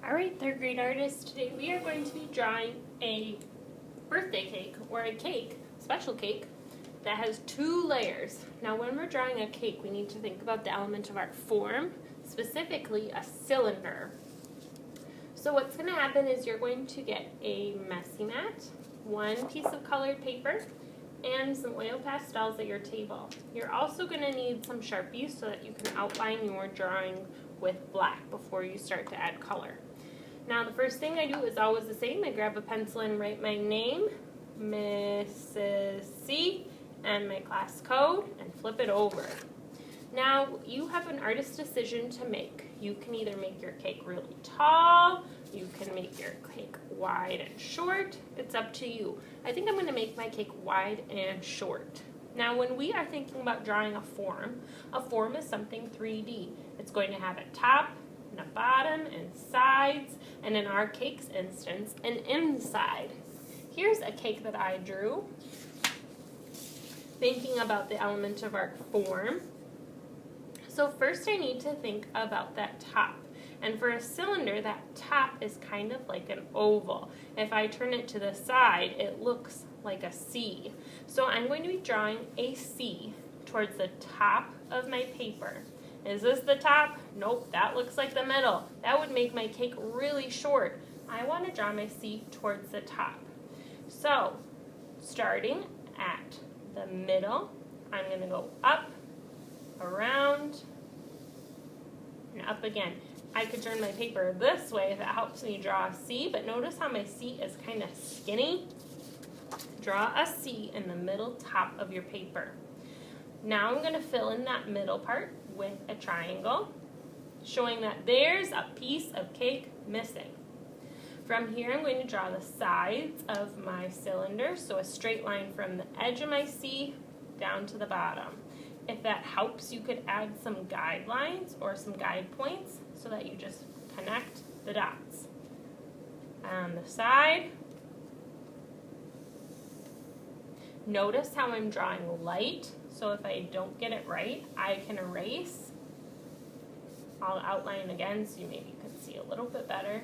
Alright, third grade artists, today we are going to be drawing a birthday cake or a cake, special cake, that has two layers. Now when we're drawing a cake, we need to think about the element of our form, specifically a cylinder. So what's going to happen is you're going to get a messy mat, one piece of colored paper, and some oil pastels at your table. You're also going to need some Sharpies so that you can outline your drawing with black before you start to add color. Now the first thing I do is always the same. I grab a pencil and write my name, Mrs. C, and my class code, and flip it over. Now you have an artist's decision to make. You can either make your cake really tall, you can make your cake wide and short. It's up to you. I think I'm going to make my cake wide and short. Now when we are thinking about drawing a form is something 3D. It's going to have a top, and a bottom, and sides, and in our cake's instance, an inside. Here's a cake that I drew, thinking about the element of our form. So first I need to think about that top. And for a cylinder, that top is kind of like an oval. If I turn it to the side, it looks like a C. So I'm going to be drawing a C towards the top of my paper. Is this the top? Nope, that looks like the middle. That would make my cake really short. I want to draw my C towards the top. So, starting at the middle, I'm going to go up, around, and up again. I could turn my paper this way if it helps me draw a C, but notice how my C is kind of skinny. Draw a C in the middle top of your paper. Now I'm going to fill in that middle part with a triangle, showing that there's a piece of cake missing. From here I'm going to draw the sides of my cylinder, so a straight line from the edge of my C down to the bottom. If that helps, you could add some guidelines or some guide points so that you just connect the dots. On the side, notice how I'm drawing light, so if I don't get it right, I can erase. I'll outline again so you maybe can see a little bit better.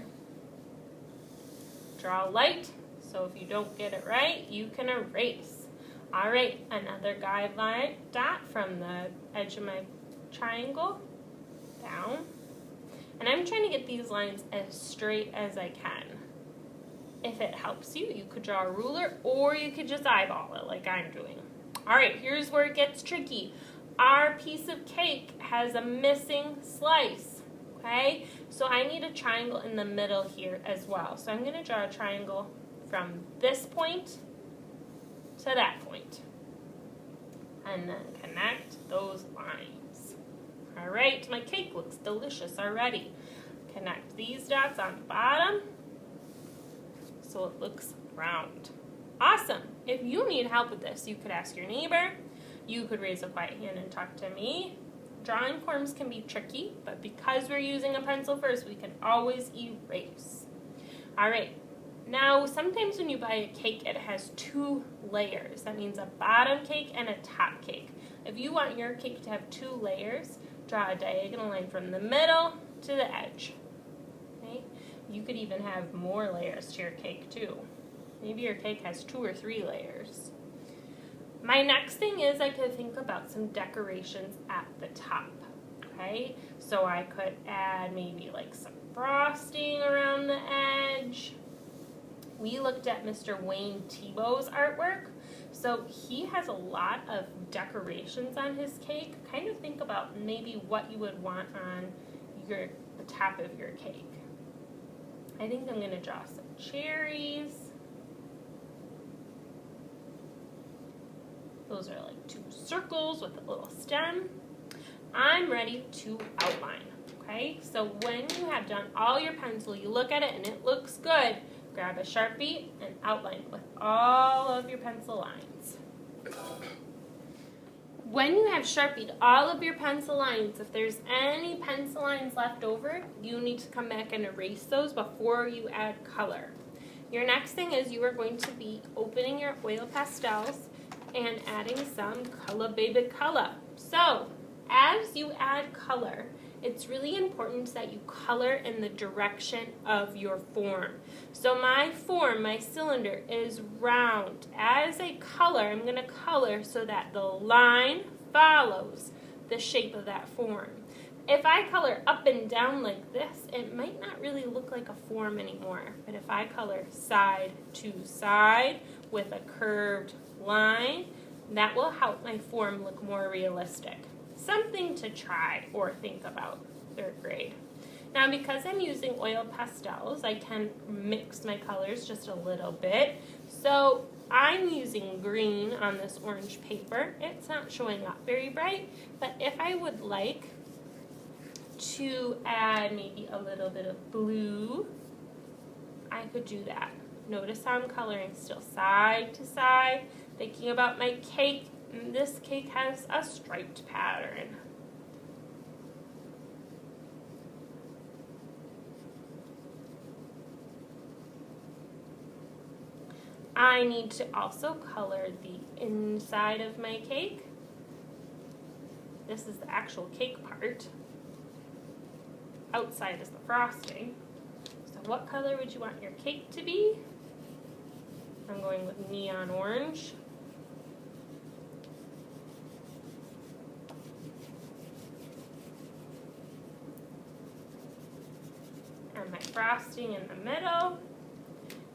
Draw light, so if you don't get it right, you can erase. Alright, another guideline dot from the edge of my triangle down. And I'm trying to get these lines as straight as I can. If it helps you, you could draw a ruler or you could just eyeball it like I'm doing. Alright, here's where it gets tricky. Our piece of cake has a missing slice, okay? So I need a triangle in the middle here as well. So I'm going to draw a triangle from this point to that point. And then connect those lines. Alright, my cake looks delicious already. Connect these dots on the bottom so it looks round. Awesome. If you need help with this, you could ask your neighbor. You could raise a quiet hand and talk to me. Drawing forms can be tricky, but because we're using a pencil first, we can always erase. Alright, now sometimes when you buy a cake, it has two layers. That means a bottom cake and a top cake. If you want your cake to have two layers, draw a diagonal line from the middle to the edge. Okay? You could even have more layers to your cake too. Maybe your cake has 2 or 3 layers. My next thing is I could think about some decorations at the top. Okay, so I could add maybe like some frosting around the edge. We looked at Mr. Wayne Thiebaud's artwork. So he has a lot of decorations on his cake. Kind of think about maybe what you would want on the top of your cake. I think I'm going to draw some cherries. Those are like 2 circles with a little stem. I'm ready to outline, okay? So when you have done all your pencil, you look at it and it looks good, grab a Sharpie and outline with all of your pencil lines. When you have Sharpied all of your pencil lines, if there's any pencil lines left over, you need to come back and erase those before you add color. Your next thing is you are going to be opening your oil pastels and adding some color baby color. So as you add color, it's really important that you color in the direction of your form. So my form, my cylinder, is round. As I color, I'm going to color so that the line follows the shape of that form. If I color up and down like this, it might not really look like a form anymore. But if I color side to side with a curved line, that will help my form look more realistic. Something to try or think about, 3rd grade. Now, because I'm using oil pastels, I can mix my colors just a little bit. So I'm using green on this orange paper. It's not showing up very bright, but if I would like to add maybe a little bit of blue, I could do that. Notice how I'm coloring still side to side, thinking about my cake. This cake has a striped pattern. I need to also color the inside of my cake. This is the actual cake part. Outside is the frosting. So what color would you want your cake to be? I'm going with neon orange. And my frosting in the middle.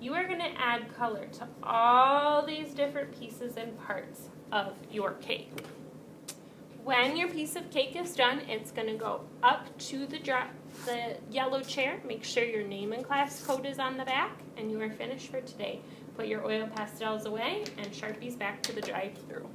You are going to add color to all these different pieces and parts of your cake. When your piece of cake is done, it's going to go up to the yellow chair. Make sure your name and class code is on the back, and you are finished for today. Put your oil pastels away and Sharpies back to the drive-thru.